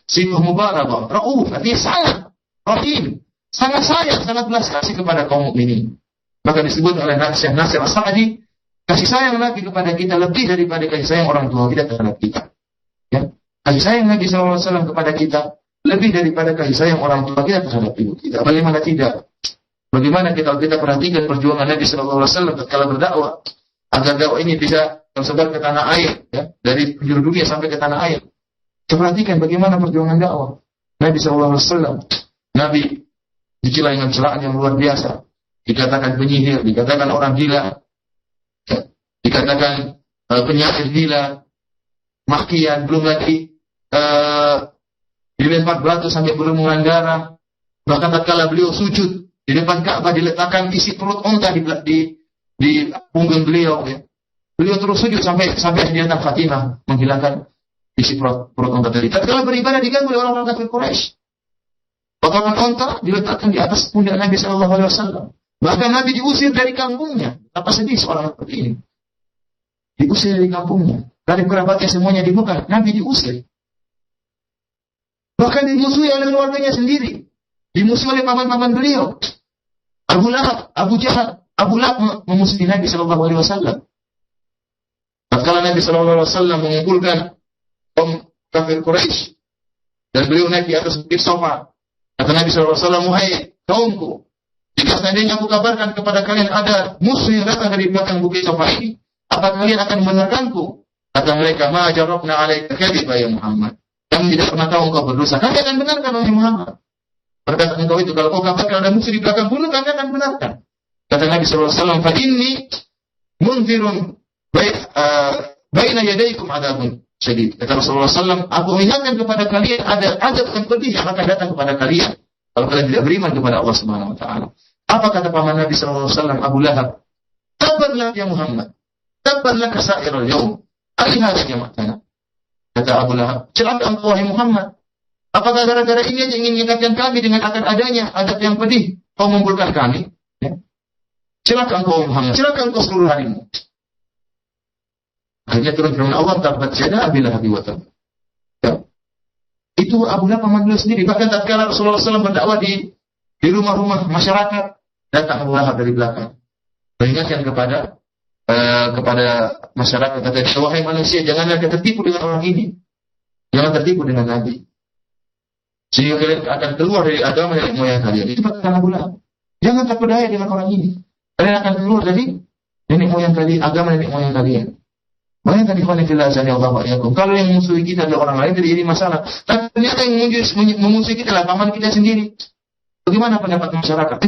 Sifah mubarakah, rauf, artinya sangat rahim, sangat sayang, sangat belas kasih kepada kaum mukminin. Maka disebut oleh Syekh Nasir As-Sa'di, kasih sayang Nabi kepada kita lebih daripada kasih sayang orang tua kita terhadap kita. Ya. Kasih sayang Nabi SAW kepada kita lebih daripada kasih sayang orang tua kita terhadap ibu kita. Bagaimana tidak? Bagaimana kita perhatikan perjuangan Nabi SAW tatkala berdakwah agar dakwah ini bisa tersebar ke tanah air, ya, dari penjuru dunia sampai ke tanah air. Perhatikan bagaimana perjuangan dakwah Nabi SAW. Nabi dicela dengan celaan yang luar biasa, dikatakan penyihir, dikatakan orang gila, ya, dikatakan penyair gila, makian, belum lagi dilempar batu sampai berlumuran darah. Bahkan tatkala beliau sujud di depan Ka'bah diletakkan isi perut unta di punggung beliau, ya. Beliau terus sujud sampai datang Fatimah menghilangkan isi perut unta tadi. Tatkala beribadah diganggu oleh orang-orang kafir Quraisy. Potongan unta diletakkan di atas pundak Nabi SAW. Bahkan Nabi diusir dari kampungnya. Apa sedih seorang seperti ini? Diusir dari kampungnya. Dari kerabatnya semuanya dibuka. Nabi diusir. Bahkan dimusuhi oleh keluarganya sendiri. Dimusuhi oleh paman-paman beliau. Abu Lahab, Abu Jahal, Abu Lahab memusuhi Nabi SAW. Tatkala Nabi SAW mengumpulkan kaum kafir Quraisy dan beliau naik di atas bukit Sofa, kata Nabi SAW, "Wahai kaumku, jika seandainya aku kabarkan kepada kalian ada musuh yang datang dari belakang bukit Sofa ini, apa kalian akan membenarkanku?" Kata mereka, "Ma jarabna alaika kadhiba ya Muhammad." Kami tidak pernah tahu engkau berdosa. Kami akan benarkan wahai Muhammad. Berkata engkau itu, kalau kau kabarkan ada musuh di belakang bunuh, kami akan benarkan. Kata Nabi SAW, "Fa inni munzirun baina yadaykum adabun syadid." Kata Rasulullah SAW, aku ingatkan kepada kalian ada azab yang pedih yang akan datang kepada kalian kalau kalian tidak beriman kepada Allah Subhanahu Wa Taala. Apa kata paman Nabi SAW, Abu Lahab? "Tabarlah ya Muhammad, tabarlah kasairul yaum. Alihada jama'tana." Kata Abu Lahab, "Celaka engkau wahai Muhammad. Apakah gara-gara ini aja ingin mengingatkan kami dengan akan adanya azab yang pedih, kau mengumpulkan kami?" Ya. Celaka engkau Muhammad, celaka engkau seluruh harimu. Akhirnya turun firman Allah, "Tabbat yada Abi Lahab wa tab." Ya. Itu Abu Lahab paman beliau sendiri. Bahkan tatkala Rasulullah SAW berdakwah di rumah-rumah masyarakat, datang Abu Lahab dari belakang, mengingatkan kepada masyarakat, kata, "Wahai manusia, janganlah tertipu dengan orang ini, jangan tertipu dengan Nabi, sehingga kalian akan keluar dari agama nenek moyang kalian." Itu perkataan Abu Lahab. Jangan terpedaya dengan orang ini, kalian akan keluar dari nenek moyang kalian, agama nenek moyang kalian. Bayangkan ikhwan fillah azanillahu wa iyyakum, kalau yang memusuhi kita adalah orang lain tidak jadi masalah. Tapi ternyata yang memusuhi kita adalah paman kita sendiri. Bagaimana pendapat masyarakat?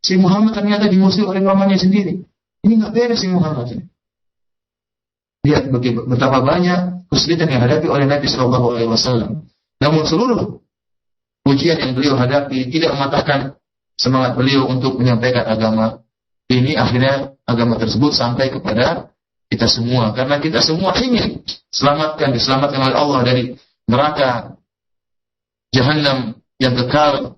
Si Muhammad ternyata dimusuhi oleh pamannya sendiri. Ini nggak beres si Muhammad. Lihat betapa banyak kesulitan yang dihadapi oleh Nabi SAW. Namun seluruh ujian yang beliau hadapi tidak mematahkan semangat beliau untuk menyampaikan agama ini. Akhirnya agama tersebut sampai kepada kita semua, karena kita semua ingin diselamatkan oleh Allah dari neraka Jahannam yang kekal,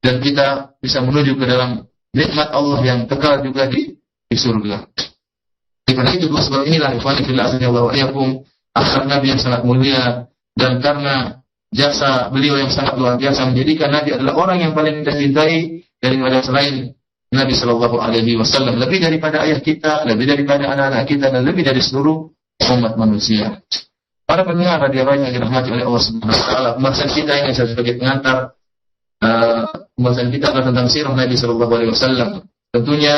dan kita bisa menuju ke dalam nikmat Allah yang kekal juga di surga. Karena itu sebab inilah ikhwan fillah azanillahu wa iyyakum, akhlak Nabi yang sangat mulia, dan karena jasa beliau yang sangat luar biasa menjadikan Nabi adalah orang yang paling kita cintai daripada selain Nabi Shallallahu Alaihi Wasallam, lebih daripada ayah kita, lebih daripada anak-anak kita, dan lebih dari seluruh umat manusia. Para pendengar radio yang dirahmati oleh Allah Subhanahu Wa Taala, pembahasan kita ini sebagai pengantar, pembahasan kita adalah tentang sirah Nabi Shallallahu Alaihi Wasallam. Tentunya,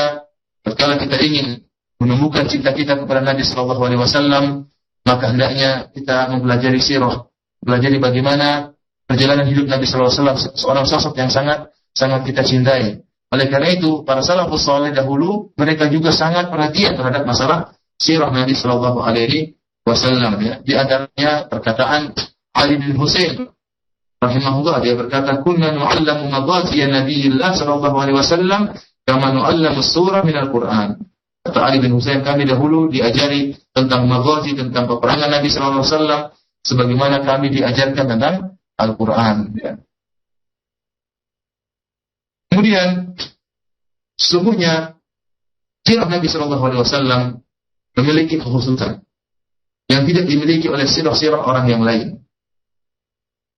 kalau kita ingin menemukan cinta kita kepada Nabi Shallallahu Alaihi Wasallam, maka hendaknya kita mempelajari sirah, pelajari bagaimana perjalanan hidup Nabi Shallallahu Alaihi Wasallam, seorang sosok yang sangat kita cintai. Oleh karena itu, para salafus saleh dahulu mereka juga sangat perhatian terhadap masalah sirah Nabi Sallallahu Alaihi Wasallam. Ya. Di antaranya perkataan Ali bin Husain rahimahullah, dia berkata, "Kunna nu'allamu maghazi Nabiyillah Sallallahu Alaihi Wasallam kama nu'allamu surah minal Quran." Kata Ali bin Husain, kami dahulu diajari tentang maghazi, tentang peperangan Nabi Sallallahu Alaihi Wasallam sebagaimana kami diajarkan tentang Al-Quran. Ya. Kemudian, sesungguhnya sirah Nabi Shallallahu Alaihi Wasallam memiliki kekhususan yang tidak dimiliki oleh sirah-sirah orang yang lain.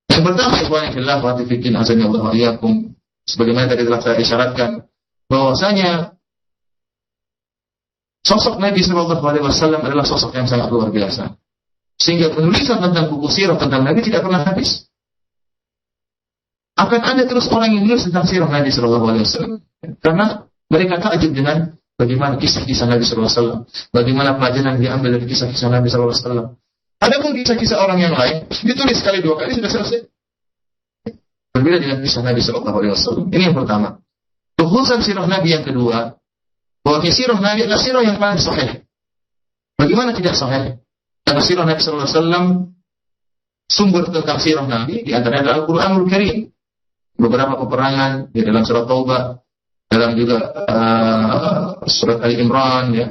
Yang pertama, ikhwan fillah wa fiddin azanillahu wa iyyakum, sebagaimana tadi telah saya isyaratkan bahwasanya sosok Nabi sallallahu alaihi wasallam adalah sosok yang sangat luar biasa. Sehingga penulisan tentang buku sirah tentang Nabi tidak pernah habis. Akan ada terus orang yang menulis tentang sirah Nabi sallallahu alaihi wasallam karena mereka takjub dengan bagaimana kisah-kisah Nabi sallallahu alaihi wasallam, bagaimana pelajaran yang diambil dari kisah-kisah Nabi sallallahu alaihi wasallam. Adapun kisah-kisah orang yang lain ditulis sekali dua kali sudah selesai. Berbeda dengan kisah Nabi sallallahu alaihi wasallam. Ini yang pertama. Kekhususan sirah Nabi yang kedua, bahwa sirah Nabi adalah sirah yang paling sahih. Bagaimana tidak sahih? Karena sirah Nabi sallallahu alaihi wasallam, sumber tentang sirah Nabi di antaranya adalah Al-Qur'anul Karim. Beberapa peperangan di dalam surat Taubah, dalam juga surat Ali Imran, ya,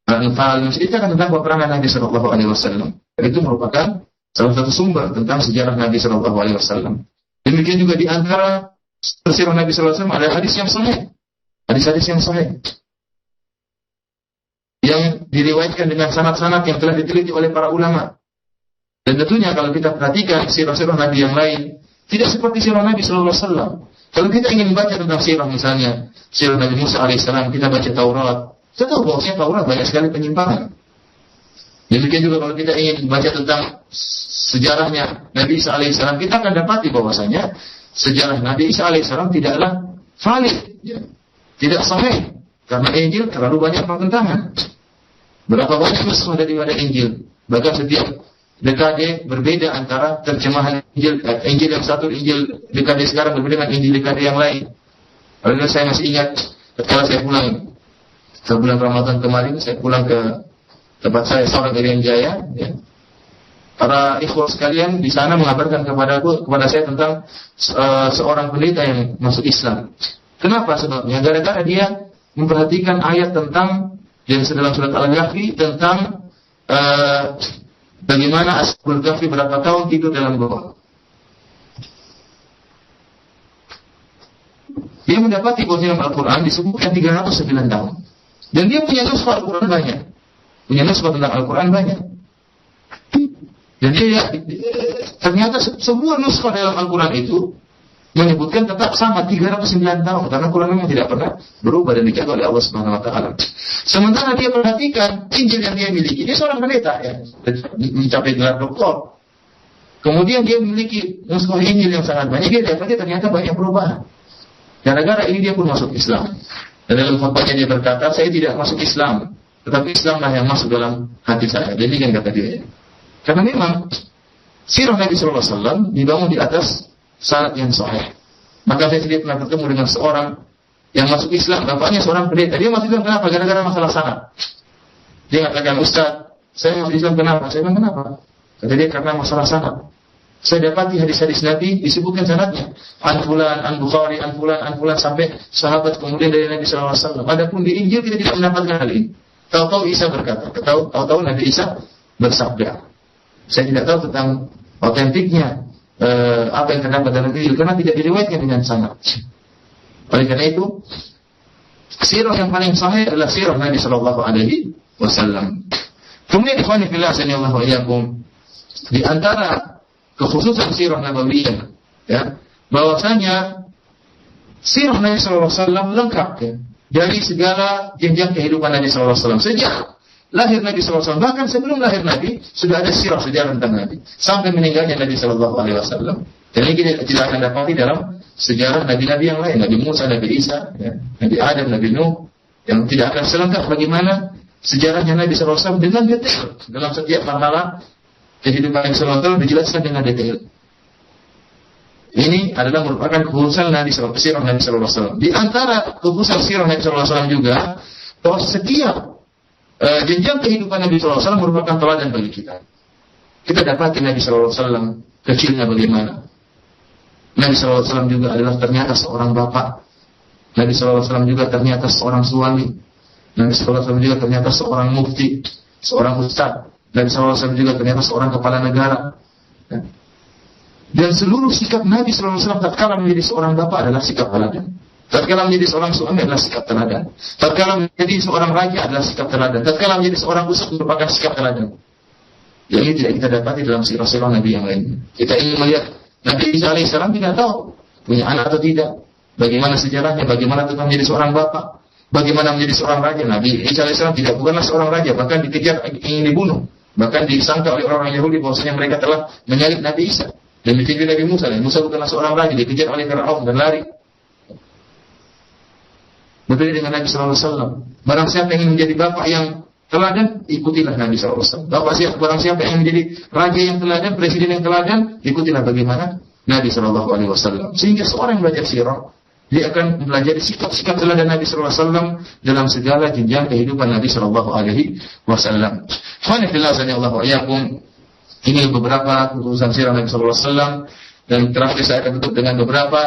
Al-Anfal, menceritakan tentang peperangan Nabi sallallahu alaihi wasallam. Itu merupakan salah satu sumber tentang sejarah Nabi sallallahu alaihi wasallam. Demikian juga di antara sirah Nabi sallallahu alaihi wasallam ada hadis yang sahih. Hadis-hadis yang sahih yang diriwayatkan dengan sanad-sanad yang telah diteliti oleh para ulama. Dan tentunya kalau kita perhatikan sirah-sirah Nabi yang lain, tidak seperti sirah Nabi sallallahu alaihi wasallam. Kalau kita ingin baca tentang sirah, misalnya sirah Nabi Musa alaihissalam, kita baca Taurat. Kita tahu bahwasanya Taurat banyak sekali penyimpangan. Demikian juga kalau kita ingin baca tentang sejarahnya Nabi Isa alaihissalam, kita akan dapati bahwasanya sejarah Nabi Isa alaihissalam tidaklah valid, ya, tidak sahih, karena Injil terlalu banyak pertentangan. Berapa banyak nuskah daripada Injil? Bahkan setiap dekade berbeda antara terjemahan Injil. Injil yang satu, Injil dekade sekarang berbeda dengan Injil dekade yang lain. Lalu saya masih ingat ketika saya pulang ke bulan Ramadan kemarin, saya pulang ke tempat saya, seorang Irian Jaya, ya. Para ikhwah sekalian di sana mengabarkan kepada saya tentang seorang pendeta yang masuk Islam. Kenapa sebabnya? Gara-gara dia memperhatikan ayat tentang yang dalam surat Al-Kahfi tentang bagaimana Ashabul Kahfi berapa tahun tidur dalam gua. Dia mendapati bahwa dalam Al-Quran disebutkan 309 tahun. Dan dia punya nuskah Al-Quran banyak. Punya nuskah tentang Al-Quran banyak. Dan dia ternyata semua nuskah dalam Al-Quran itu menyebutkan tetap sama 309 tahun, karena Quran memang tidak pernah berubah dan dijaga oleh Allah Subhanahu wa taala. Sementara dia perhatikan Injil yang dia miliki, dia seorang pendeta, ya, mencapai gelar doktor. Kemudian dia memiliki nuskah Injil yang sangat banyak, dia dapati ternyata banyak perubahan. Gara-gara ini dia pun masuk Islam. Dan dalam khotbahnya dia berkata, saya tidak masuk Islam, tetapi Islamlah yang masuk dalam hati saya. Jadi kan kata dia. Karena memang sirah Nabi sallallahu alaihi wasallam dibangun di atas sanad yang sahih. Maka saya sendiri pernah bertemu dengan seorang yang masuk Islam, bapaknya seorang pendeta. Dia masuk Islam kenapa? Gara-gara masalah sanad. Dia katakan, Ustaz, saya masuk Islam kenapa? Saya bilang, kenapa? Kata dia, karena masalah sanad. Saya dapati hadis-hadis Nabi disebutkan sanadnya. An fulan, an Bukhari, an fulan sampai sahabat kemudian dari Nabi sallallahu alaihi wasallam. Adapun di Injil kita tidak mendapatkan hal ini. Tahu-tahu Isa berkata, tahu-tahu Nabi Isa bersabda. Saya tidak tahu tentang otentiknya apa yang terdapat dalam Injil karena tidak diriwayatkan dengan sanad. Oleh karena itu, sirah yang paling sahih adalah sirah Nabi sallallahu alaihi wasallam. Kemudian ikhwan fillah sallallahu alaihi wasallam, di antara kekhususan sirah nabawiyah, ya, bahwasanya sirah Nabi sallallahu alaihi wasallam lengkap, ya, dari segala jenjang kehidupan Nabi sallallahu alaihi wasallam. Sejak lahir Nabi SAW, bahkan sebelum lahir Nabi sudah ada sirah sejarah tentang Nabi sampai meninggalnya Nabi SAW. Dan ini kita tidak akan dapati dalam sejarah Nabi-Nabi yang lain, Nabi Musa, Nabi Isa, ya, Nabi Adam, Nabi Nuh, yang tidak akan selengkap bagaimana sejarahnya Nabi SAW dengan detail dalam setiap marhalah kehidupan Nabi SAW dijelaskan dengan detail. Ini adalah merupakan kekhususan Nabi SAW, sirah Nabi SAW. Di antara kekhususan sirah Nabi SAW juga bahwa setiap jenjang kehidupan Nabi SAW merupakan teladan bagi kita. Kita dapati Nabi SAW kecilnya bagaimana. Nabi SAW juga adalah ternyata seorang bapak. Nabi SAW juga ternyata seorang suami. Nabi SAW juga ternyata seorang mufti, seorang ustaz. Nabi SAW juga ternyata seorang kepala negara. Dan seluruh sikap Nabi SAW tatkala menjadi seorang bapak adalah sikap teladan. Tatkala menjadi seorang suami adalah sikap teladan. Tatkala menjadi seorang raja adalah sikap teladan. Tatkala menjadi seorang ustaz merupakan sikap teladan. Yang ini tidak kita dapati dalam sirah-sirah Nabi yang lain. Kita ingin melihat Nabi Isa alaihissalam tidak tahu punya anak atau tidak. Bagaimana sejarahnya, bagaimana tentang menjadi seorang bapak, bagaimana menjadi seorang raja. Nabi Isa alaihissalam bukanlah seorang raja, bahkan dikejar, ingin dibunuh. Bahkan disangka oleh orang Yahudi bahwasanya mereka telah menyalib Nabi Isa. Demikian juga Nabi Musa. Musa bukanlah seorang raja, dikejar oleh Fir'aun dan lari. Berbeda dengan Nabi SAW. Barang siapa yang ingin menjadi bapak yang teladan, ikutilah Nabi SAW. Barang siapa yang menjadi raja yang teladan, presiden yang teladan, ikutilah bagaimana Nabi SAW. Sehingga seorang yang belajar sirah, dia akan belajar sikap-sikap teladan Nabi SAW dalam segala jenjang kehidupan Nabi SAW. Ini beberapa urusan sirah Nabi SAW, dan terakhir saya akan tutup dengan beberapa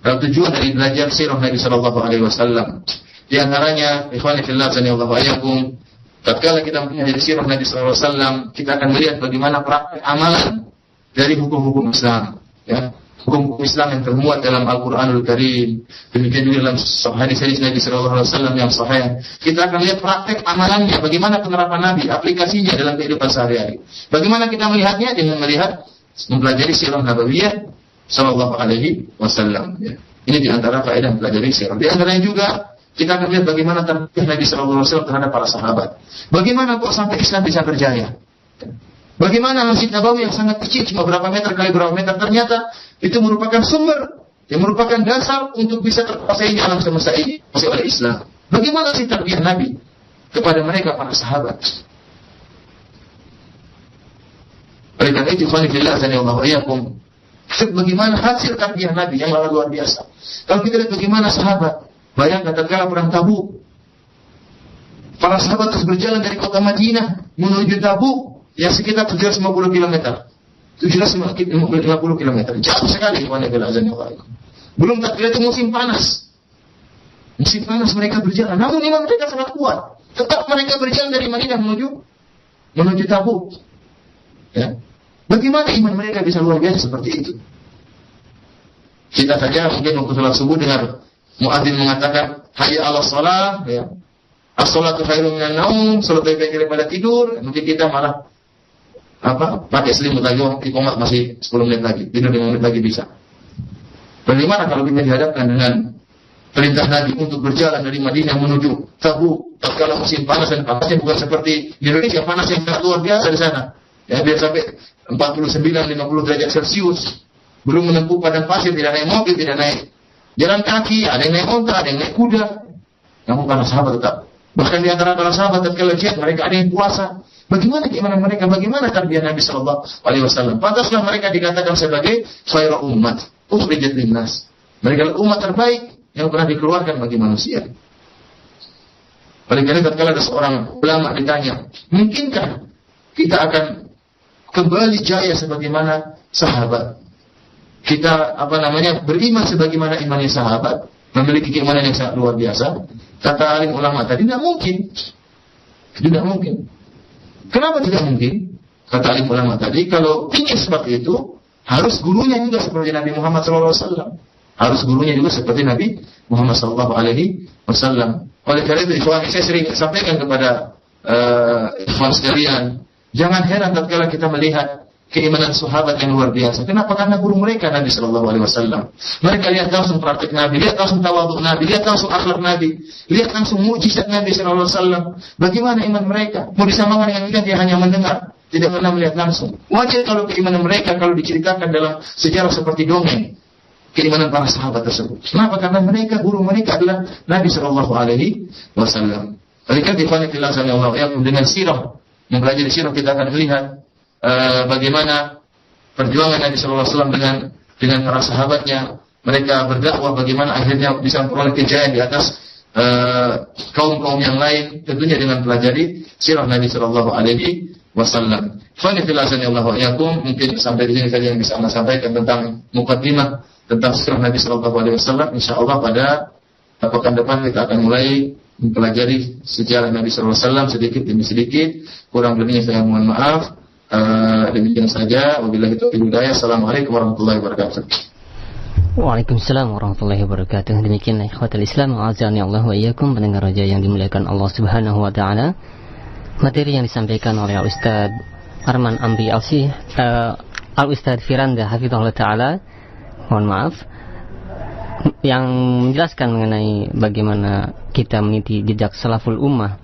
tujuan dari belajar sirah Nabi SAW. Di antaranya, ikhwani fillah sanallahu alaikum, tatkala kita mempelajari sirah Nabi SAW, kita akan melihat bagaimana praktik amalan dari hukum-hukum Islam, ya. Hukum Islam yang termuat dalam Al-Quranul Karim, demikian juga dalam hadis-hadis Nabi SAW yang sahih. Kita akan lihat praktek amalannya, bagaimana penerapan Nabi, aplikasinya dalam kehidupan sehari-hari. Bagaimana kita melihatnya dengan melihat mempelajari sirah Nabawiyah Sallallahu Alaihi Wasallam. Ini diantara faedah mempelajari sirah. Di antaranya juga kita akan lihat bagaimana tarbiyah Nabi Sallallahu Alaihi Wasallam terhadap para sahabat. Bagaimana kok sampai Islam bisa berjaya? Bagaimana Masjid Nabawi yang sangat kecil, cuma berapa meter kali berapa meter, ternyata itu merupakan sumber yang merupakan dasar untuk bisa terkuasainya alam semesta ini oleh Islam. Bagaimana sih tarbiyah Nabi kepada mereka para sahabat? Oleh karena itu, bagaimana hasil tarbiyah Nabi yang luar biasa. Kalau kita lihat bagaimana sahabat, bayangkan tatkala perang Tabuk, para sahabat terus berjalan dari kota Madinah menuju Tabuk yang sekitar 750 km. 750 km. Jauh sekali. Belum tatkala itu musim panas. Musim panas mereka berjalan. Namun iman mereka sangat kuat. Tetap mereka berjalan dari Madinah menuju Tabuk. Ya. Bagaimana iman mereka bisa luar biasa seperti itu? Kita saja mungkin waktu salat subuh dengar muadzin mengatakan hayya 'alas shalah, ya. As-shalatu khairun minan naum, salat lebih baik daripada tidur. Mungkin kita malah pakai selimut lagi, iqamah masih 10 menit lagi, tidur 5 menit lagi bisa. Bagaimana kalau kita dihadapkan dengan perintah Nabi untuk berjalan dari Madinah menuju Tabuk tatkala musim panas, dan panasnya bukan seperti di Indonesia, panas yang sangat luar biasa di sana. Ya, dia sampai 49-50 derajat Celcius. Belum menempuh padang pasir, tidak naik mobil, tidak naik jalan kaki, ada yang naik onta, ada yang naik kuda. Namun para sahabat tetap. Bahkan di antara para sahabat tatkala jihad, mereka ada yang puasa. Bagaimana keimanan mereka? Bagaimana tarbiyah Nabi Sallallahu Alaihi Wasallam? Pantaslah mereka dikatakan sebagai khairul umat, ukhrijat linnas. Mereka adalah umat terbaik yang pernah dikeluarkan bagi manusia. Oleh karena tatkala ada seorang ulama ditanya, mungkinkah kita akan kembali jaya sebagaimana sahabat? Kita beriman sebagaimana imannya sahabat, memiliki keimanan yang sangat luar biasa. Kata alim ulama tadi, tidak mungkin. Tidak mungkin. Kenapa tidak mungkin? Kata alim ulama tadi, kalau ingin seperti itu, harus gurunya juga seperti Nabi Muhammad SAW. Harus gurunya juga seperti Nabi Muhammad SAW. Oleh karena itu, ikhwan, saya sering sampaikan kepada ikhwan sekalian, jangan heran tatkala kita melihat keimanan sahabat yang luar biasa. Kenapa? Karena guru mereka Nabi Sallallahu Alaihi Wasallam. Mereka lihat langsung praktik Nabi, lihat langsung tawadhu Nabi, lihat langsung akhlak Nabi, lihat langsung mukjizat Nabi Sallallahu Alaihi Wasallam. Bagaimana iman mereka? Mau disamakan dengan kita, dia hanya mendengar, tidak pernah melihat langsung. Wajar kalau keimanan mereka kalau diceritakan dalam sejarah seperti dongeng, keimanan para sahabat tersebut. Kenapa? Karena mereka, guru mereka adalah Nabi Sallallahu Alaihi Wasallam. Oleh karena itu, dengan sirah, mempelajari sirah, kita akan melihat bagaimana perjuangan Nabi Sallallahu Alaihi Wasallam dengan para sahabatnya. Mereka berdakwah, bagaimana akhirnya bisa memperoleh kejayaan di atas kaum-kaum yang lain, tentunya dengan pelajari sirah Nabi Sallallahu Alaihi Wasallam. Mungkin sampai di sini saja yang bisa saya sampaikan tentang mukaddimah tentang sirah Nabi Sallallahu Alaihi Wasallam. Insyaallah pada pekan depan kita akan mulai mempelajari sejarah Nabi Sallallahu Alaihi Wasallam sedikit demi sedikit. Kurang lebihnya saya mohon maaf. Demikian saja. Wabillahi taufiq wal hidayah. Assalamualaikum warahmatullahi wabarakatuh. Waalaikumsalam warahmatullahi wabarakatuh. Demikian ikhwatul Islam, azani Allah wa iyyakum, pendengar raja yang dimuliakan Allah Subhanahu wa taala. Materi yang disampaikan oleh Ustaz Arman Amri Alsi Al-Ustadz Firanda hafizahullah ta'ala, mohon maaf, yang menjelaskan mengenai bagaimana kita meniti jejak salaful ummah.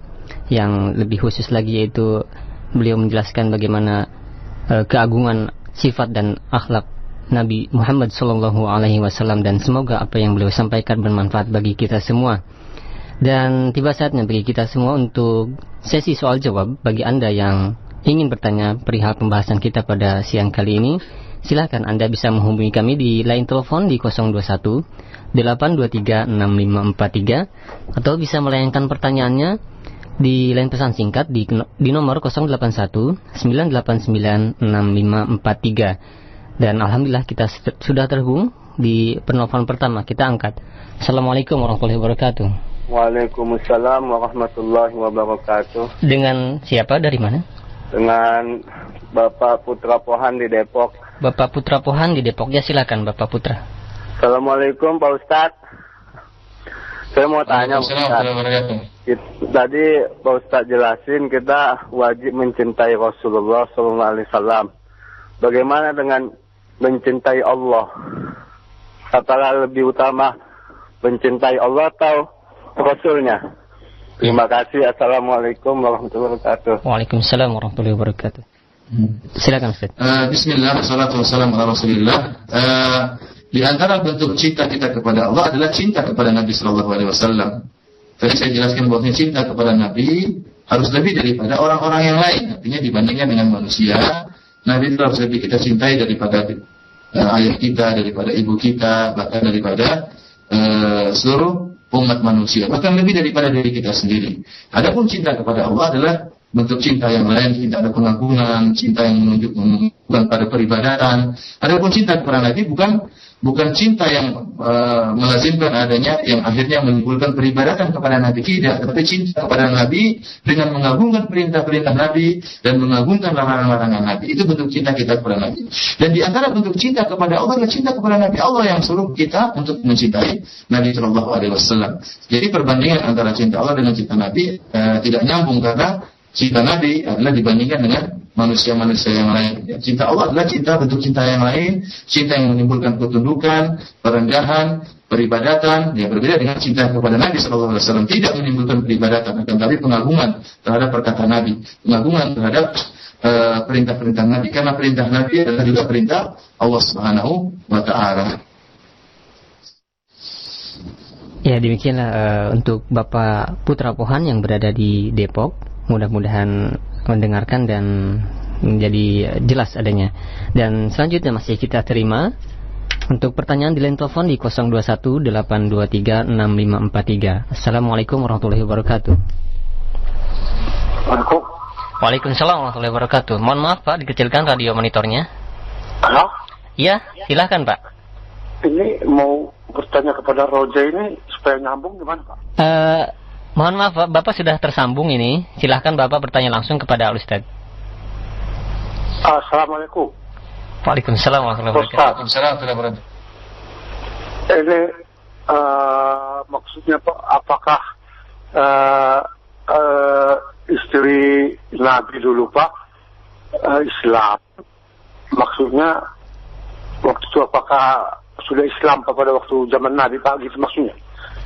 Yang lebih khusus lagi yaitu beliau menjelaskan bagaimana keagungan sifat dan akhlak Nabi Muhammad SAW, dan semoga apa yang beliau sampaikan bermanfaat bagi kita semua. Dan tiba saatnya bagi kita semua untuk sesi soal jawab. Bagi Anda yang ingin bertanya perihal pembahasan kita pada siang kali ini, silakan Anda bisa menghubungi kami di line telepon di 021 823 6543, atau bisa melayangkan pertanyaannya di line pesan singkat di nomor 081 989 6543. Dan alhamdulillah kita sudah terhubung di penelpon pertama. Kita angkat. Assalamualaikum warahmatullahi wabarakatuh. Waalaikumsalam warahmatullahi wabarakatuh. Dengan siapa, dari mana? Dengan Bapak Putra Pohan di Depok. Bapak Putra Pohan di Depok. Ya, silakan Bapak Putra. Assalamualaikum Pak Ustadz. Saya mau tanya Pak Ustadz. Tadi Pak Ustadz jelasin kita wajib mencintai Rasulullah SAW. Bagaimana dengan mencintai Allah? Apakah lebih utama mencintai Allah atau Rasulnya? Terima kasih. Assalamualaikum warahmatullahi wabarakatuh. Waalaikumsalam warahmatullahi wabarakatuh. Silakan Ustaz. Bismillah, wassalatu wassalamu ala Rasulillah. Di antara bentuk cinta kita kepada Allah adalah cinta kepada Nabi sallallahu alaihi wasallam. Tadi saya jelaskan bahwa cinta kepada Nabi harus lebih daripada orang-orang yang lain. Artinya dibandingkan dengan manusia, Nabi itu harus lebih kita cintai daripada ayah kita, daripada ibu kita, bahkan daripada seluruh umat manusia, bahkan lebih daripada diri kita sendiri. Adapun cinta kepada Allah adalah bentuk cinta yang lain, cinta ada pengagungan, cinta yang menunjukkan pada peribadatan. Adapun cinta kepada Nabi bukan cinta yang melazimkan adanya, yang akhirnya menimbulkan peribadatan kepada Nabi, tidak, tetapi cinta kepada Nabi dengan mengagungkan perintah-perintah Nabi dan mengagungkan larangan-larangan Nabi. Itu bentuk cinta kita kepada Nabi. Dan di antara bentuk cinta kepada Allah adalah cinta kepada Nabi. Allah yang suruh kita untuk mencintai Nabi Shallallahu Alaihi Wasallam. Jadi perbandingan antara cinta Allah dengan cinta Nabi tidak nyambung, karena cinta Nabi adalah dibandingkan dengan manusia-manusia yang lain. Cinta Allah adalah cinta, bentuk cinta yang lain, cinta yang menimbulkan ketundukan, perendahan, peribadatan, yang berbeda dengan cinta kepada Nabi SAW. Tidak menimbulkan peribadatan, akan tapi pengagungan terhadap perkataan Nabi, pengagungan terhadap perintah-perintah Nabi, karena perintah Nabi adalah juga perintah Allah Subhanahu wa Ta'ala. Ya, demikianlah untuk Bapak Putra Pohan yang berada di Depok. Mudah-mudahan mendengarkan dan menjadi jelas adanya. Dan selanjutnya masih kita terima untuk pertanyaan di line telepon di 021 823 6543. Assalamualaikum warahmatullahi wabarakatuh. Waalaikumsalam warahmatullahi wabarakatuh. Mohon maaf Pak, dikecilkan radio monitornya. Halo? Iya, silahkan Pak. Ini mau bertanya kepada Roja ini supaya nyambung gimana Pak? Mohon maaf Pak, Bapak sudah tersambung ini. Silahkan Bapak bertanya langsung kepada Ustaz. Assalamualaikum. Waalaikumsalam warahmatullahi wabarakatuh. Ini maksudnya Pak, apakah istri Nabi dulu Pak Islam? Maksudnya waktu itu apakah sudah Islam Pak pada waktu zaman Nabi Pak, gitu maksudnya?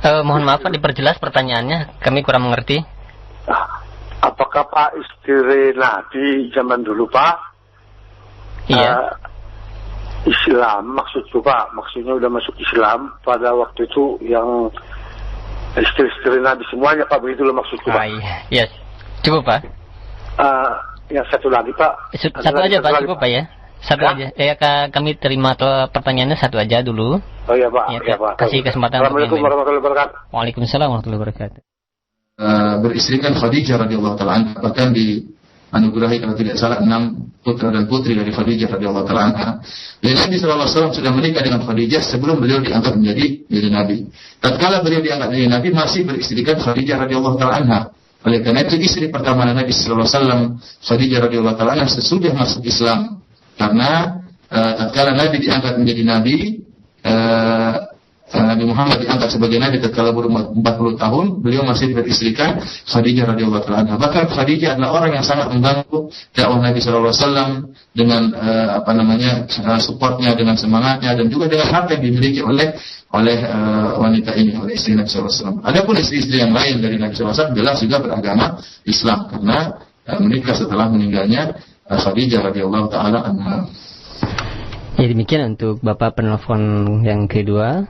Mohon maaf Pak, diperjelas pertanyaannya, kami kurang mengerti. Apakah Pak istri Nabi zaman dulu Pak Iya. Islam maksudnya Pak, maksudnya udah masuk Islam pada waktu itu, yang istri-istri Nabi semuanya Pak, begitu loh maksudnya Pak. Iya, cukup Pak. Yang satu lagi Pak. Satu aja Pak, cukup Pak ya. Satu aja. Kami terima pertanyaannya satu aja dulu. Oh iya Pak. Ya, Pak. Kasih kesempatan. Assalamualaikum warahmatullahi wabarakatuh. Waalaikumsalam warahmatullahi wabarakatuh. Beristrikan Khadijah radhiyallahu taala anha, bahkan dianugerahi kalau tidak salah 6 putra dan putri dari Khadijah radhiyallahu taala anha. Dan Nabi sallallahu alaihi wasallam sudah menikah dengan Khadijah sebelum beliau diangkat menjadi nabi. Tatkala beliau diangkat menjadi nabi, masih beristrikan Khadijah radhiyallahu taala anha. Oleh karena itu istri pertama Nabi sallallahu alaihi wasallam, Khadijah radhiyallahu taala anha, sesudah masuk Islam. Karena tatkala Nabi diangkat menjadi nabi, Nabi Muhammad diangkat sebagai nabi tatkala berumur 40 tahun, beliau masih beristrikan Khadijah radhiyallahu taala. Bahkan Khadijah adalah orang yang sangat membantu dakwah Nabi sallallahu alaihi wasallam dengan supportnya, dengan semangatnya, dan juga dengan harta yang dimiliki oleh wanita ini, oleh istri Nabi sallallahu alaihi wasallam. Adapun istri-istri yang lain dari Nabi sallallahu alaihi wasallam jelas juga beragama Islam karena menikah setelah meninggalnya Khadijah radhiyallahu taala anha. Ya, demikian untuk Bapak penelpon yang kedua.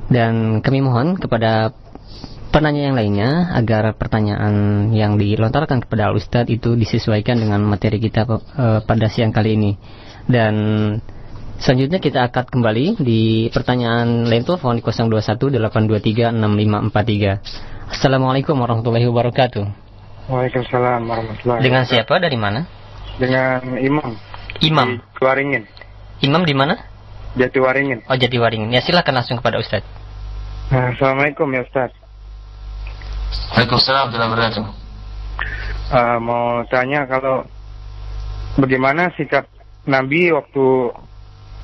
Dan kami mohon kepada penanya yang lainnya agar pertanyaan yang dilontarkan kepada Al-Ustadz itu disesuaikan dengan materi kita pada siang kali ini. Dan selanjutnya kita akan kembali di pertanyaan lain telepon di 0218236543. Assalamualaikum warahmatullahi wabarakatuh. Waalaikumsalam warahmatullahi wabarakatuh. Dengan siapa, dari mana? Dengan Imam. Imam. Di Waringin. Imam di mana? Jatiwaringin. Oh, Jatiwaringin. Ya, silakan langsung kepada Ustaz. Assalamualaikum ya Ustaz. Waalaikumsalam warahmatullahi wabarakatuh. Mau tanya kalau bagaimana sikap Nabi waktu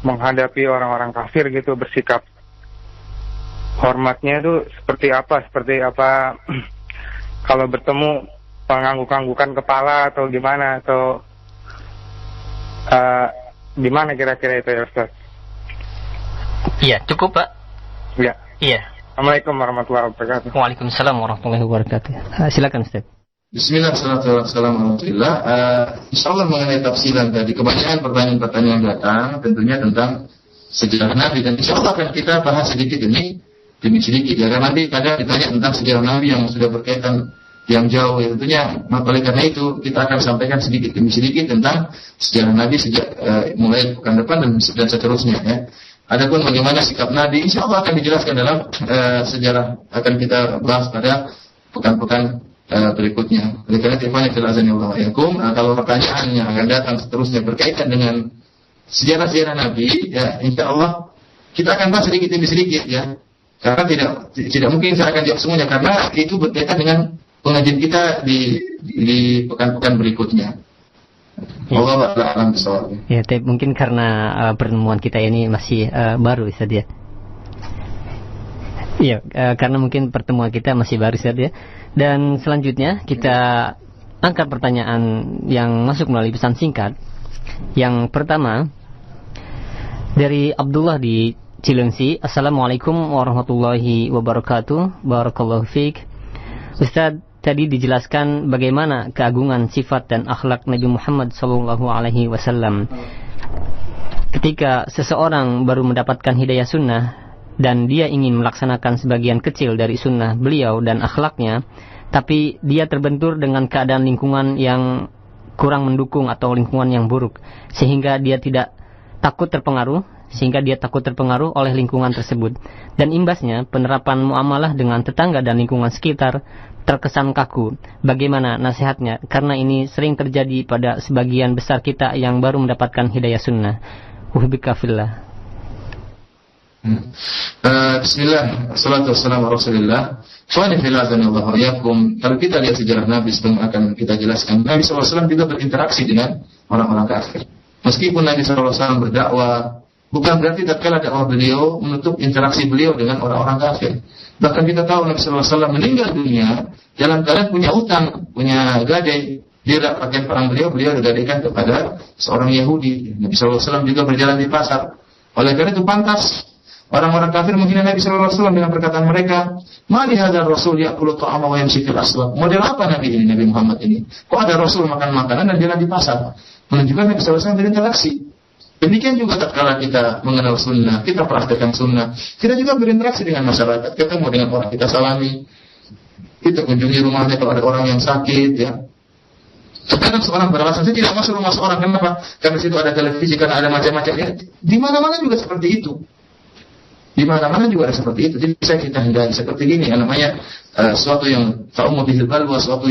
menghadapi orang-orang kafir gitu, bersikap hormatnya itu seperti apa? Kalau bertemu mengangguk-anggukan kepala atau gimana, atau gimana kira-kira itu ya Ustaz? Iya, cukup Pak. Ya. Iya. Assalamualaikum warahmatullahi wabarakatuh. Waalaikumsalam warahmatullahi wabarakatuh. Silakan Ustaz. Bismillah, assalamualaikum warahmatullahi. Insyaallah mengenai tafsiran tadi, kebanyakan pertanyaan-pertanyaan datang tentunya tentang sejarah Nabi, dan insyaallah akan kita bahas sedikit demi sedikit ya, karena nanti kadang ditanya tentang sejarah Nabi yang sudah berkaitan yang jauh ya, tentunya oleh karena itu kita akan sampaikan sedikit demi sedikit tentang sejarah Nabi sejak mulai pekan depan dan seterusnya ya. Adapun bagaimana sikap Nabi, insya Allah akan dijelaskan dalam sejarah, akan kita bahas pada pekan-pekan berikutnya. Oleh karena itu, kalau pertanyaan yang akan datang seterusnya berkaitan dengan sejarah-sejarah Nabi, ya insya Allah kita akan bahas sedikit demi sedikit ya. Karena tidak mungkin saya akan jawab semuanya, karena itu berkaitan dengan pengajian kita di pekan-pekan berikutnya. Allah alam bisawab. Ya, tapi mungkin karena pertemuan kita ini masih baru Ustaz ya. Iya, karena mungkin pertemuan kita masih baru Ustaz ya. Dan selanjutnya kita angkat pertanyaan yang masuk melalui pesan singkat. Yang pertama dari Abdullah di Cilengsi. Assalamualaikum warahmatullahi wabarakatuh. Barakallahu fiik. Ustaz, tadi dijelaskan bagaimana keagungan sifat dan akhlak Nabi Muhammad SAW. Ketika seseorang baru mendapatkan hidayah sunnah dan dia ingin melaksanakan sebagian kecil dari sunnah beliau dan akhlaknya, tapi dia terbentur dengan keadaan lingkungan yang kurang mendukung atau lingkungan yang buruk, sehingga dia takut terpengaruh oleh lingkungan tersebut, dan imbasnya penerapan muamalah dengan tetangga dan lingkungan sekitar terkesan kaku. Bagaimana nasihatnya? Karena ini sering terjadi pada sebagian besar kita yang baru mendapatkan hidayah sunnah. Uhbika fillah. Bismillah, salatu wassalamu Rasulillah. Kalau kita lihat sejarah Nabi sebelum akan kita jelaskan, Nabi SAW juga berinteraksi dengan orang-orang kafir. Meskipun Nabi SAW berdakwah, bukan berarti tatkala dakwah beliau menutup interaksi beliau dengan orang-orang kafir. Bahkan kita tahu Nabi SAW meninggal dunia dalam keadaan punya utang, punya gadai. Dia tidak pakai perang beliau digadaikan kepada seorang Yahudi. Nabi SAW juga berjalan di pasar. Oleh karena itu pantas orang-orang kafir menghina Nabi SAW dengan perkataan mereka, "Mali hadzal rasul ya'kulu ta'ama wa yamshi fil aswaq." Model apa Nabi ini, Nabi Muhammad ini? Kok ada rasul makan makanan dan jalan di pasar? Menunjukkan Nabi SAW berinteraksi. Demikian juga tatkala kita mengenal sunnah, kita praktekkan sunnah, kita juga berinteraksi dengan masyarakat, ketemu dengan orang, kita salami, kita kunjungi rumahnya kalau ada orang yang sakit, ya. Terkadang seorang beralasan, saya tidak masuk rumah seorang, kenapa? Karena situ ada televisi, karena ada macam-macam. Ya, di mana-mana juga seperti itu. Di mana-mana juga ada seperti itu. Jadi saya kita hindari seperti ini, yang namanya suatu yang ta'ummu bihil balwa, suatu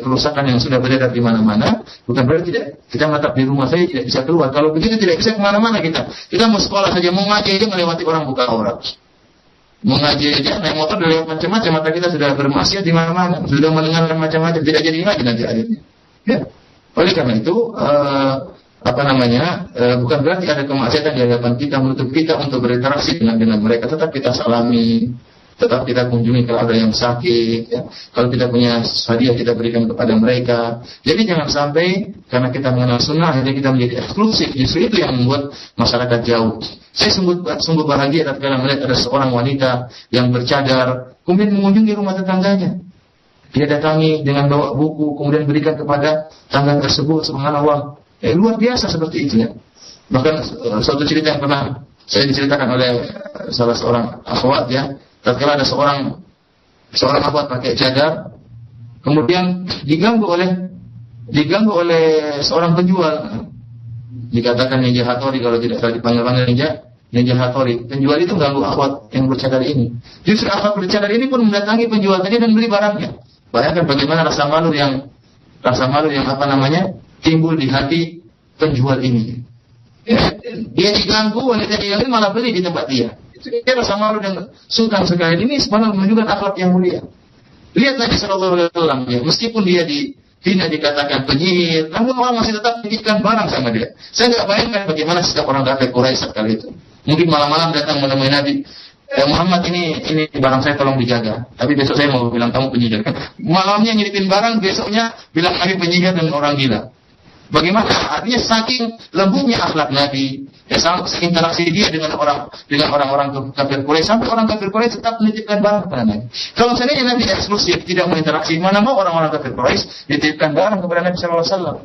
kerusakan yang sudah beredar di mana-mana. Bukan berarti kita menetap di rumah saya tidak bisa keluar. Kalau begitu tidak bisa kemana-mana kita. Kita mau sekolah saja, mau ngaji aja melewati orang buka aurat. Mau ngaji aja naik motor dari macam-macam, mata kita sudah bermaksiat di mana-mana, sudah mendengarkan macam-macam, tidak jadi ngaji nanti akhirnya. Ya. Oleh karena itu bukan berarti ada kemaksiatan di hadapan kita menutup kita untuk berinteraksi dengan mereka. Tetap kita salami, tetap kita kunjungi kalau ada yang sakit, ya. Kalau kita punya hadiah kita berikan kepada mereka. Jadi jangan sampai karena kita mengenal sunnah akhirnya kita menjadi eksklusif. Justru itu yang membuat masyarakat jauh. Saya sungguh bahagia tatkala melihat ada seorang wanita yang bercadar kemudian mengunjungi rumah tetangganya. Dia datangi dengan bawa buku kemudian berikan kepada tangga tersebut. Subhanallah. Luar biasa seperti itu, ya. Bahkan suatu cerita yang pernah saya diceritakan oleh salah seorang akhwat, ya. Tatkala ada seorang akhwat pakai cadar, kemudian diganggu oleh seorang penjual. Dikatakan ninja hatori kalau tidak salah dipanggil ninja hatori. Penjual itu ganggu akhwat yang bercadar ini. Justru akhwat bercadar ini pun mendatangi penjual tadi dan beli barangnya. Bayangkan bagaimana rasa malu yang timbul di hati penjual ini. Dia diganggu, wanita diganggu malah beli di tempat dia. Itu dia rasa malu dan sungkan sekali. Ini sebenarnya menunjukkan akhlak yang mulia. Lihat Nabi sallallahu alaihi wasallam, ya, meskipun dia dihina dikatakan penyihir, namun orang masih tetap titipkan barang sama dia. Saya nggak bayangkan bagaimana sikap orang kafir Quraisy kali itu. Mungkin malam-malam datang menemui Nabi. Muhammad ini barang saya tolong dijaga. Tapi besok saya mau bilang kamu penyihir. Malamnya nyelipin barang, besoknya bilang kami penyihir dan orang gila. Bagaimana? Artinya saking lembutnya akhlak Nabi, ya, saking interaksi dia dengan orang-orang kafir Quraisy, sampai orang kafir Quraisy tetap menitipkan barang kepada Nabi. Kalau seandainya Nabi eksklusif tidak berinteraksi, mana mau orang-orang kafir Quraisy dititipkan barang kepada Nabi sallallahu alaihi wasallam.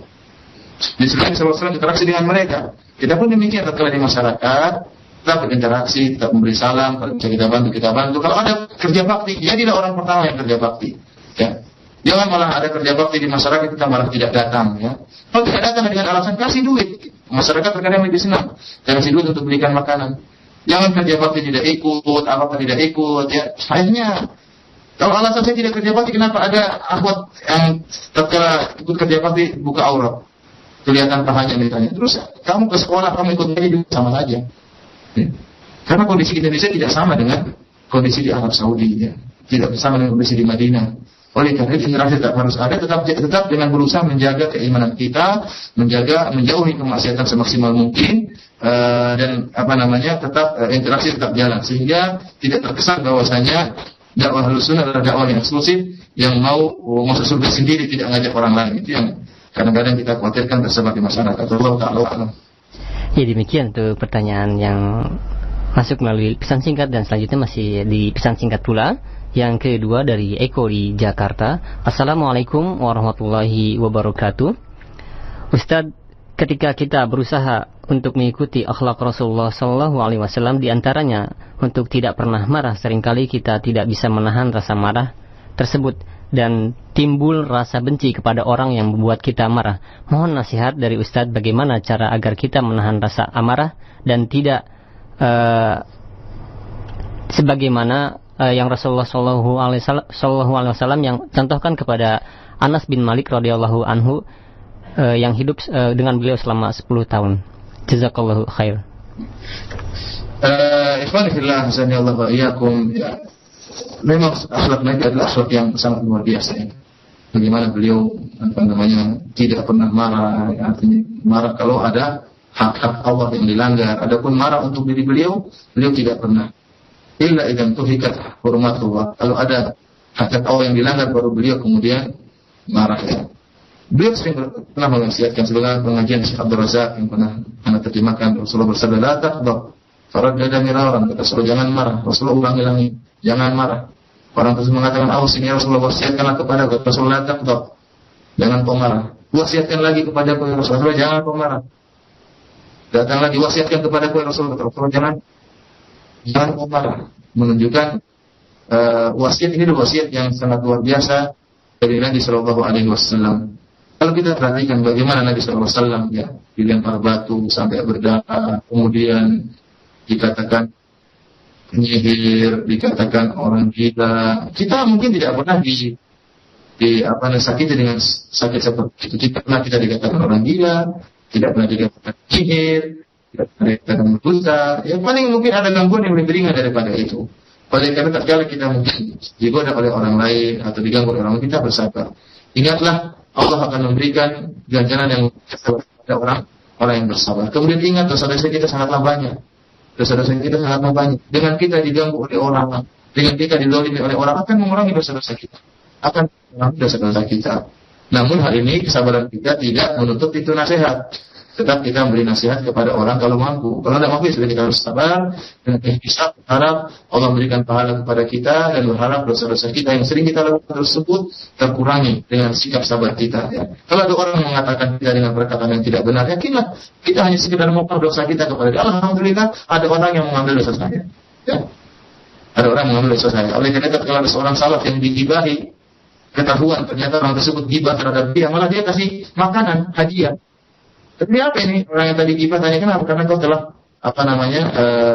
Nabi sallallahu alaihi wasallam interaksi dengan mereka. Kita pun demikian tatkala di masyarakat, tetap berinteraksi, tetap memberi salam, kalau bisa kita bantu. Kalau ada kerja bakti, jadilah orang pertama yang kerja bakti. Ya. Jangan malah ada kerja bakti di masyarakat kita malah tidak datang, ya. Kalau tidak datang dengan alasan kasih duit, masyarakat terkadang lebih senang kasih duit untuk belikan makanan. Jangan kerja bakti tidak ikut, apa tidak ikut, ya. Akhirnya kalau alasan saya tidak kerja bakti, kenapa ada akhwat yang tatkala ikut kerja bakti buka aurat, kelihatan pahanya misalnya. Terus kamu ke sekolah kamu ikut ngaji juga sama saja. Ya. Karena kondisi Indonesia tidak sama dengan kondisi di Arab Saudi, ya. Tidak sama dengan kondisi di Madinah. Oleh karena itu interaksi tetap harus ada, tetap dengan berusaha menjaga keimanan kita, menjauhi kemaksiatan semaksimal mungkin, dan tetap interaksi tetap jalan sehingga tidak terkesan bahwasanya dakwah Ahlussunnah adalah dakwah yang eksklusif yang mau masuk surga sendiri tidak ngajak orang lain. Itu yang kadang-kadang kita khawatirkan tersebar di masyarakat. Allah Ta'ala. Ya, demikian tuh pertanyaan yang masuk melalui pesan singkat, dan selanjutnya masih di pesan singkat pula. Yang kedua dari Eko di Jakarta. Assalamualaikum warahmatullahi wabarakatuh. Ustadz, ketika kita berusaha untuk mengikuti akhlak Rasulullah SAW, diantaranya untuk tidak pernah marah, seringkali kita tidak bisa menahan rasa marah tersebut dan timbul rasa benci kepada orang yang membuat kita marah. Mohon nasihat dari Ustadz bagaimana cara agar kita menahan rasa amarah dan tidak sebagaimana yang Rasulullah Shallallahu Alaihi Wasallam yang contohkan kepada Anas bin Malik radhiyallahu anhu yang hidup dengan beliau selama 10 tahun. Jazakallahu khair. Ikhwan fillah, hasanallahu wa iyyakum. Memang akhlak Nabi adalah akhlak yang sangat luar biasa. Ya. Bagaimana beliau tidak pernah marah, artinya marah kalau ada hak-hak Allah yang dilanggar. Adapun marah untuk diri beliau tidak pernah. Illa idzan tuhikat hurmatullah. Kalau ada hak Allah yang dilanggar baru beliau kemudian marah, ya. Beliau sering pernah mewasiatkan sebagai pengajian Syekh Abdul Razak yang pernah Anda terjemahkan. Rasulullah bersabda, "La taghdab." Faradda miraran, kata Rasulullah, jangan marah. Rasulullah ulangi, jangan marah. Orang tersebut mengatakan, "Awas ini Rasulullah, wasiatkanlah kepada aku." Rasulullah, "La taghdab." Jangan kau marah. Wasiatkan lagi kepada aku, Rasulullah, jangan kau marah. Datang lagi, wasiatkan kepada aku, Rasulullah, jangan kau marah. Menunjukkan wasiat ini adalah wasiat yang sangat luar biasa dari Nabi Shallallahu Alaihi Wasallam. Kalau kita perhatikan bagaimana Nabi Shallallahu Alaihi Wasallam, ya, dilempar batu sampai berdarah, kemudian dikatakan penyihir, dikatakan orang gila. Kita mungkin tidak pernah sakiti dengan sakit seperti itu. Tidak pernah kita dikatakan orang gila, tidak pernah dikatakan penyihir, tidak pernah dikatakan berdosa. Yang paling mungkin ada gangguan yang lebih ringan daripada itu. Oleh karena tatkala kita mungkin digoda oleh orang lain atau diganggu oleh orang lain, kita bersabar. Ingatlah Allah akan memberikan ganjaran yang kepada orang yang bersabar. Kemudian ingat dosa-dosa kita sangatlah banyak. Dosa-dosa kita sangatlah banyak. Dengan kita diganggu oleh orang, dengan kita didolimi oleh orang, akan mengurangi dosa-dosa kita. Akan mengurangi dosa-dosa kita. Namun hal ini kesabaran kita tidak menutup itu nasihat. Tetap kita memberi nasihat kepada orang kalau mampu. Kalau tidak mampu, sudah kita harus sabar dan ihtisab, berharap Allah memberikan pahala kepada kita dan berharap dosa-dosa kita yang sering kita lakukan tersebut terkurangi dengan sikap sabar kita. Ya. Kalau ada orang yang mengatakan kita dengan perkataan yang tidak benar, yakinlah kita hanya sekedar mengukur dosa kita kepada dia. Alhamdulillah ada orang yang mengambil dosa saya. Ya. Ada orang yang mengambil dosa saya. Oleh karena itu kalau ada seorang salaf yang digibahi, ketahuan ternyata orang tersebut gibah terhadap dia, malah dia kasih makanan, hadiah. Tapi apa ini? Orang yang tadi gibah tanya kenapa? Karena kau telah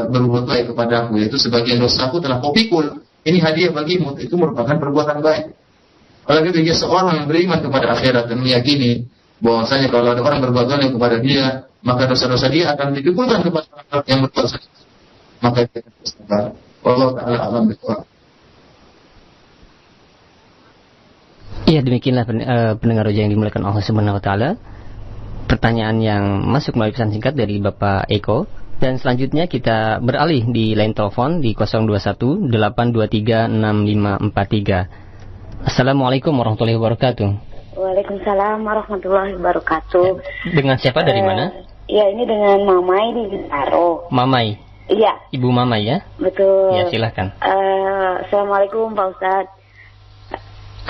berbuat baik kepada aku, yaitu sebagian dosaku telah kau pikul. Ini hadiah bagimu. Itu merupakan perbuatan baik. Oleh itu dia seorang yang beriman kepada akhirat dan meyakini bahwasanya kalau ada orang berbuat baik kepada dia, maka dosa-dosa dia akan dipikulkan kepada orang yang berbuat baik. Maka dia akan bersabar. Allah Ta'ala alam berdoa. Iya, demikianlah pendengar roja yang dimuliakan Allah Subhanahu wa taala. Pertanyaan yang masuk melalui pesan singkat dari Bapak Eko. Dan selanjutnya kita beralih di line telepon di 021 823 6543. Assalamualaikum warahmatullahi wabarakatuh. Waalaikumsalam warahmatullahi wabarakatuh. Dengan siapa, dari mana? Ya, ini dengan Mamai di Bintaro. Mamai. Iya. Ibu Mamai ya? Betul. Ya, silakan. Assalamualaikum Pak Ustadz.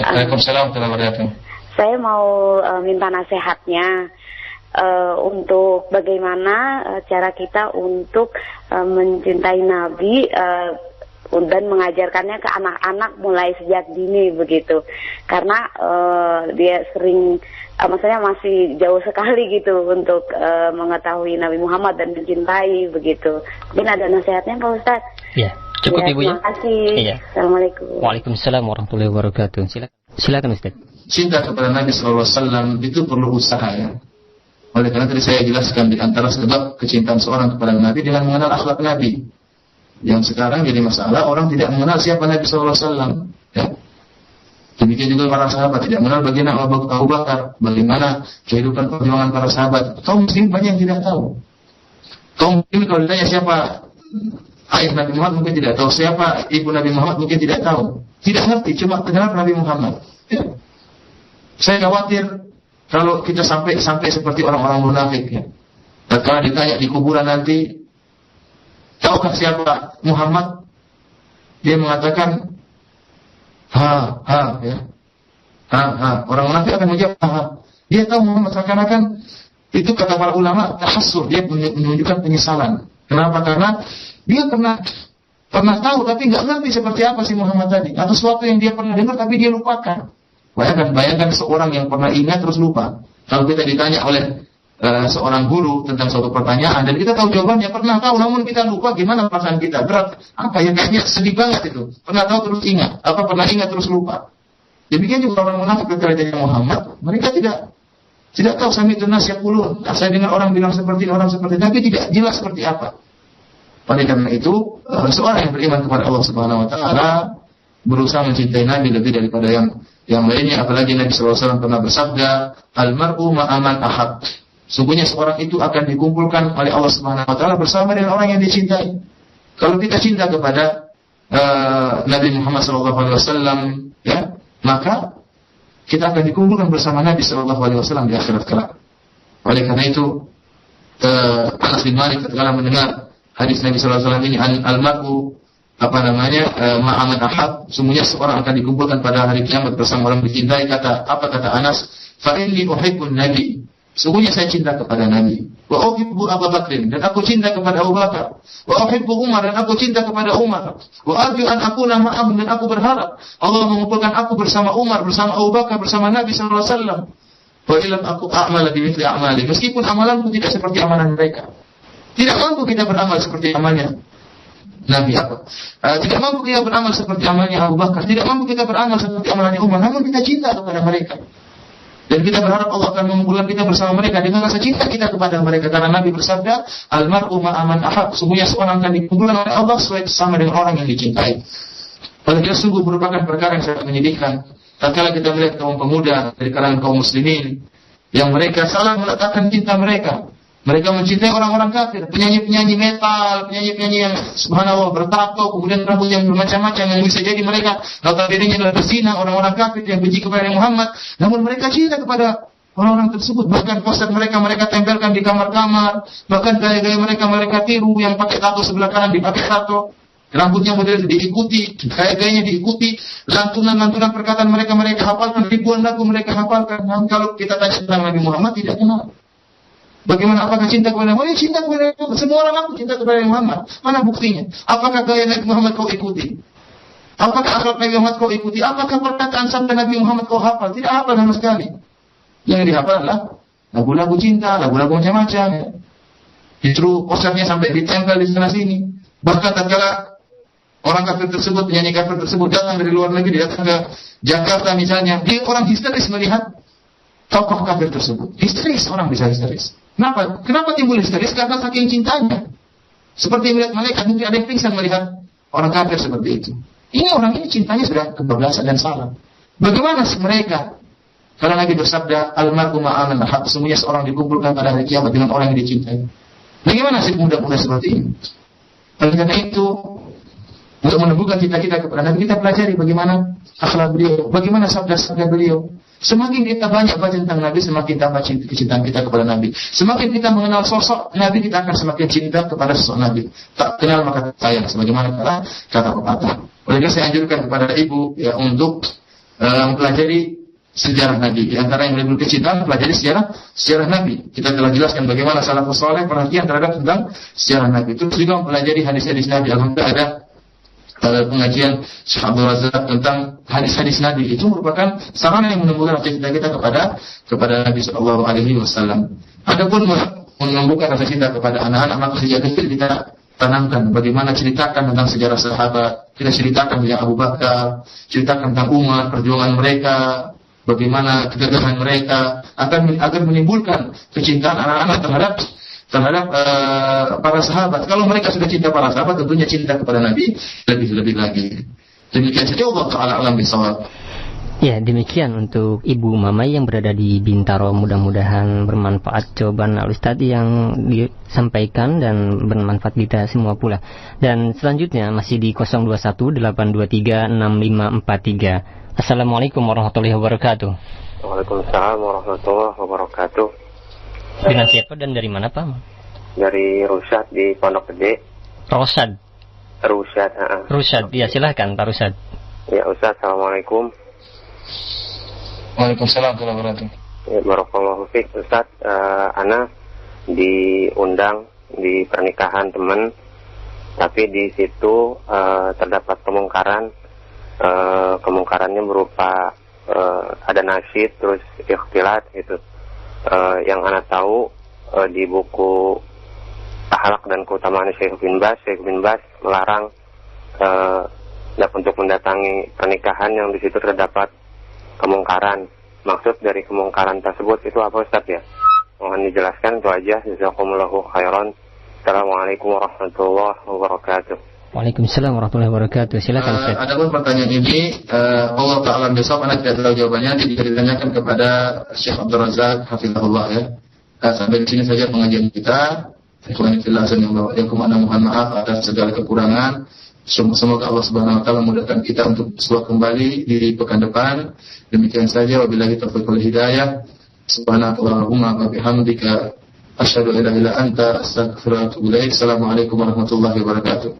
Waalaikumsalam warahmatullahi wabarakatuh. Saya mau minta nasihatnya untuk bagaimana cara kita untuk mencintai Nabi dan mengajarkannya ke anak-anak mulai sejak dini begitu. Karena dia sering, maksudnya masih jauh sekali gitu untuk mengetahui Nabi Muhammad dan mencintai begitu. Mungkin ada nasihatnya Pak Ustadz? Ya, cukup ya, Ibu ya. Terima kasih. Iya. Assalamualaikum. Waalaikumsalam warahmatullahi wabarakatuh. Silakan Ustaz. Cinta kepada Nabi SAW itu perlu usaha ya. Oleh karena tadi saya jelaskan di antara sebab kecintaan seorang kepada Nabi dengan mengenal akhlak Nabi. Yang sekarang jadi masalah, orang tidak mengenal siapa Nabi SAW. Ya. Demikian juga para sahabat tidak mengenal bagaimana Abu Bakar, bagaimana kehidupan perjuangan para sahabat. Kaum muslim banyak yang tidak tahu. Kaum muslim kalau ditanya siapa ayah Nabi Muhammad mungkin tidak tahu, siapa ibu Nabi Muhammad mungkin tidak tahu. Tidak ngerti, cuma kenal Nabi Muhammad. Ya. Saya khawatir kalau kita sampai seperti orang-orang munafik ya. Kalau ditanya di kuburan nanti, tahukah siapa Muhammad? Dia mengatakan ya. Orang munafik akan menjawab Dia tahu Muhammad, seakan-akan itu kata para ulama tahassur, dia menunjukkan penyesalan. Kenapa? Karena dia pernah tahu tapi nggak ngerti seperti apa sih Muhammad tadi, atau sesuatu yang dia pernah dengar tapi dia lupakan. Bayangkan seorang yang pernah ingat terus lupa. Kalau kita ditanya oleh seorang guru tentang suatu pertanyaan dan kita tahu jawabannya, pernah tahu namun kita lupa, gimana perasaan kita? Berat. Apa yang kayaknya sedih banget itu. Pernah tahu terus ingat, pernah ingat terus lupa. Demikian juga orang munafik ketika ditanya Muhammad, mereka tidak tahu sami tunas yaqulun. Saya dengar orang bilang seperti tapi tidak jelas seperti apa. Oleh karena itu, seorang yang beriman kepada Allah Subhanahu wa taala berusaha mencintai Nabi lebih daripada yang lainnya, apalagi Nabi SAW pernah bersabda, "Al-mar'u ma'aman ahad." Sungguhnya seorang itu akan dikumpulkan oleh Allah Subhanahu wa taala bersama dengan orang yang dicintai. Kalau kita cinta kepada Nabi Muhammad SAW, ya, maka kita akan dikumpulkan bersama Nabi SAW di akhirat kelak. Oleh karena itu, Anas bin Malik ketika mendengar hadis Nabi SAW ini, al-mar'u ma'aman ahad, sungguhnya seorang akan dikumpulkan pada hari kiamat bersama orang dicintai. Kata Anas, fa inni uhibbun nabi, sungguhnya saya cinta kepada Nabi, wa uhibbu Abu Bakrin, dan aku cinta kepada Abu Bakar, wa uhibbu Umar, dan aku cinta kepada Umar, wa arju an akuna ma'ahum, dan aku berharap Allah mengumpulkan aku bersama Umar, bersama Abu Bakar, bersama Nabi SAW. Wa ilam aku a'mala bimithli a'mali, meskipun amalanku tidak seperti amalan mereka. Tidak mampu kita beramal seperti amalnya Nabi tidak mampu kita beramal seperti amalnya Abu Bakar, tidak mampu kita beramal seperti amalnya Umar, namun kita cinta kepada mereka. Dan kita berharap Allah akan mengumpulkan kita bersama mereka dengan rasa cinta kita kepada mereka. Karena Nabi bersabda, "Al-mar'u ma'aman ahab." Sungguhnya seorang akan dikumpulkan oleh Allah sesuai sama dengan orang yang dicintai. Oleh itu sungguh merupakan perkara yang sangat menyedihkan tatkala kita melihat kaum pemuda dari kalangan kaum muslimin yang mereka salah meletakkan cinta mereka. Mereka mencintai orang-orang kafir, penyanyi-penyanyi metal, penyanyi-penyanyi yang subhanallah bertato, kemudian rambut yang bermacam-macam, yang bisa jadi mereka notabene adalah berzina, orang-orang kafir yang benci kepada Muhammad, namun mereka cinta kepada orang-orang tersebut. Bahkan poster mereka tempelkan di kamar-kamar, bahkan gaya-gaya mereka tiru, yang pakai tato sebelah kanan dipakai tato, rambutnya model diikuti, gaya-gayanya diikuti, lantunan-lantunan perkataan mereka hafalkan, ribuan lagu mereka hafalkan. Namun kalau kita tanya tentang Nabi Muhammad, tidak kenal. Bagaimana, apakah cinta kepada Muhammad? Cinta kepada Muhammad. Semua orang aku cinta kepada Muhammad. Mana buktinya? Apakah gaya Nabi Muhammad kau ikuti? Apakah akhlak Nabi Muhammad kau ikuti? Apakah perkataan sabda Nabi Muhammad kau hafal? Tidak hafal sama sekali. Yang dihafal adalah lagu-lagu cinta, lagu-lagu macam-macam. Justru posternya sampai ditempel di sana sini. Bahkan tatkala orang kafir tersebut, penyanyi kafir tersebut datang dari luar negeri, datang ke Jakarta misalnya, dia orang histeris melihat tokoh kafir tersebut. Histeris, orang bisa histeris. Kenapa timbul histeris? Karena saking cintanya. Seperti melihat malaikat, mungkin ada yang pingsan melihat orang kafir seperti itu. Ini orang ini cintanya sudah kebablasan dan salah. Bagaimana mereka? Karena Nabi bersabda, almarhum ma'aman hak, semuanya seorang dikumpulkan pada hari kiamat dengan orang yang dicintai. Bagaimana sih muda-muda seperti ini? Oleh karena itu, untuk menumbuhkan cinta kita kepada Nabi, kita pelajari bagaimana akhlak beliau, bagaimana sabda-sabda beliau. Semakin kita banyak baca tentang Nabi, semakin tambah kecintaan kita kepada Nabi. Semakin kita mengenal sosok Nabi, kita akan semakin cinta kepada sosok Nabi. Tak kenal maka sayang, sebagaimana kata pepatah. Oleh karena saya anjurkan kepada ibu ya untuk mempelajari sejarah Nabi. Di antara yang lebih kecintaan, pelajari sejarah Nabi. Kita telah jelaskan bagaimana salafus saleh perhatian terhadap tentang sejarah Nabi. Terus juga mempelajari hadis-hadis Nabi. Alhamdulillah ada pengajian Syekh Abdul Razak tentang hadis-hadis Nabi. Itu merupakan sarana yang menumbuhkan cinta kita kepada Nabi Sallallahu Alaihi Wasallam. Adapun menumbuhkan rasa cinta kepada anak-anak, maka sejak kecil kita tanamkan bagaimana ceritakan tentang sejarah sahabat. Kita ceritakan tentang Abu Bakar, ceritakan tentang Umar, perjuangan mereka, bagaimana kegagahan mereka, agar menimbulkan kecintaan anak-anak terhadap para sahabat. Kalau mereka sudah cinta para sahabat, tentunya cinta kepada Nabi lebih lagi. Demikian saja, Allah Ta'ala alam bisawab. Ya, demikian untuk Ibu Mamai yang berada di Bintaro. Mudah-mudahan bermanfaat jawaban Al-Ustaz yang disampaikan dan bermanfaat kita semua pula. Dan selanjutnya masih di 0218236543. Assalamualaikum warahmatullahi wabarakatuh. Waalaikumsalam warahmatullahi wabarakatuh. Dengan siapa dan dari mana, Pak? Dari Rusyad di Pondok Gede. Rusyad. Rusyad, ya silahkan Pak Rusyad. Ya Ustaz, Assalamualaikum. Waalaikumsalam warahmatullahi wabarakatuh. Ya, barakallahu fiik Ustaz. Ana diundang di pernikahan teman, tapi di situ terdapat kemungkaran. Kemungkarannya berupa ada nasyid, terus ikhtilat gitu. Yang Ana tahu di buku Akhlak dan Keutamaan Syekh bin Baz melarang untuk mendatangi pernikahan yang di situ terdapat kemungkaran. Maksud dari kemungkaran tersebut itu apa Ustaz ya? Mohon dijelaskan, itu aja. Jazakumullahu khairan. Assalamualaikum warahmatullahi wabarakatuh. Waalaikumsalam warahmatullahi wabarakatuh. Silakan Ustaz. Adapun pertanyaan ini Allah Ta'ala besok Anda tidak tahu jawabannya, tidak ditanyakan kepada Syekh Abdul Razak hafizahullah ya. Sampai di sini saja pengajian kita. Mohon maaf atas segala kekurangan. Semoga Allah Subhanahu wa taala memudahkan kita untuk bersuah kembali di pekan depan. Demikian saja, wabillahi taufiq wal hidayah. Subhanakallahumma wa bihamdika asyhadu an la ilaha illa anta astaghfiruka wa atubu ilaik. Assalamualaikum warahmatullahi wabarakatuh.